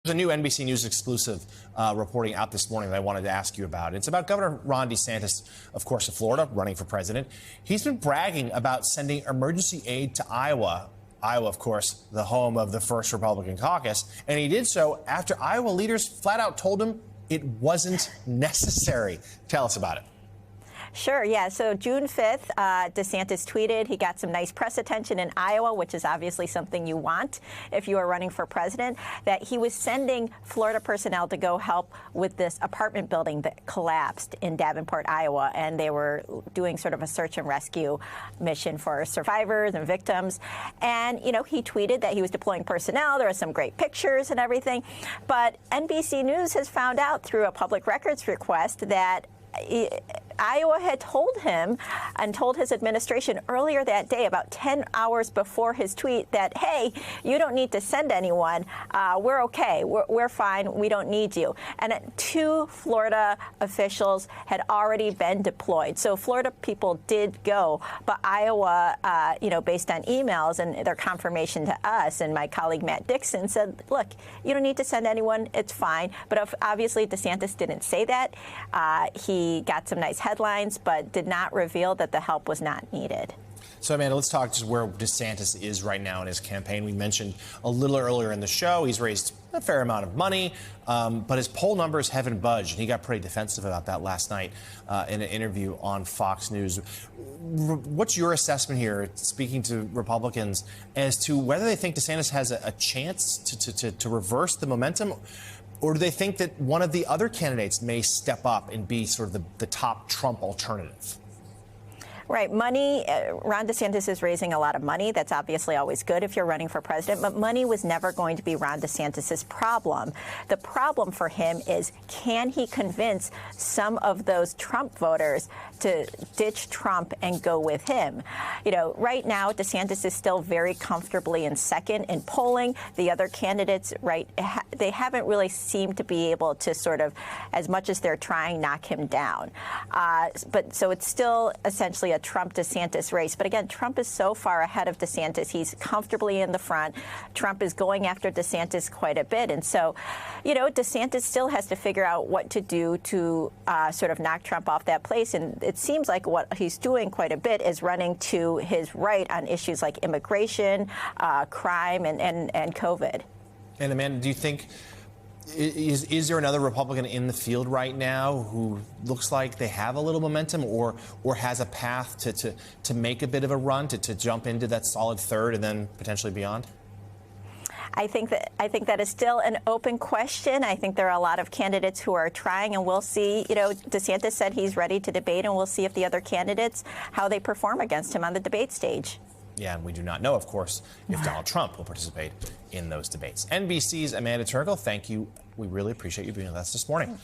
There's a new NBC News exclusive reporting out this morning that I wanted to ask you about. It's about Governor Ron DeSantis, of course, of Florida, running for president. He's been bragging about sending emergency aid to Iowa. Iowa, of course, the home of the first Republican caucus. And he did so after Iowa leaders flat out told him it wasn't necessary. Tell us about it. Sure, yeah. So June 5th, DeSantis tweeted he got some nice press attention in Iowa, which is obviously something you want if you are running for president, that he was sending Florida personnel to go help with this apartment building that collapsed in Davenport, Iowa. And they were doing sort of a search and rescue mission for survivors and victims. And, you know, he tweeted that he was deploying personnel. There are some great pictures and everything. But NBC News has found out through a public records request that Iowa had told him and told his administration earlier that day, about 10 hours before his tweet, that, hey, you don't need to send anyone. We're okay. We're fine. We don't need you. And 2 Florida officials had already been deployed. So Florida people did go. But Iowa, based on emails and their confirmation to us, and my colleague Matt Dixon said, look, you don't need to send anyone. It's fine. But obviously DeSantis didn't say that. He got some nice headlines, but did not reveal that the help was not needed. So, Amanda, let's talk just where DeSantis is right now in his campaign. We mentioned a little earlier in the show he's raised a fair amount of money, but his poll numbers haven't budged. And he got pretty defensive about that last night in an interview on Fox News. What's your assessment here, speaking to Republicans, as to whether they think DeSantis has a chance to reverse the momentum? Or do they think that one of the other candidates may step up and be sort of the top Trump alternative? Right. Money. Ron DeSantis is raising a lot of money. That's obviously always good if you're running for president. But money was never going to be Ron DeSantis's problem. The problem for him is, can he convince some of those Trump voters to ditch Trump and go with him? You know, right now, DeSantis is still very comfortably in second in polling. The other candidates, right, they haven't really seemed to be able to sort of, as much as they're trying, knock him down. But so it's still essentially a Trump-DeSantis race. But again, Trump is so far ahead of DeSantis. He's comfortably in the front. Trump is going after DeSantis quite a bit. And so, you know, DeSantis still has to figure out what to do to sort of knock Trump off that place. And it seems like what he's doing quite a bit is running to his right on issues like immigration, crime, and COVID. And Amanda, do you think, is there another Republican in the field right now who looks like they have a little momentum or has a path to make a bit of a run, to jump into that solid third and then potentially beyond? I think that is still an open question. I think there are a lot of candidates who are trying, and we'll see. You know, DeSantis said he's ready to debate, and we'll see if the other candidates, how they perform against him on the debate stage. Yeah, and we do not know, of course, if Donald Trump will participate in those debates. NBC's Amanda Turkle, thank you. We really appreciate you being with us this morning.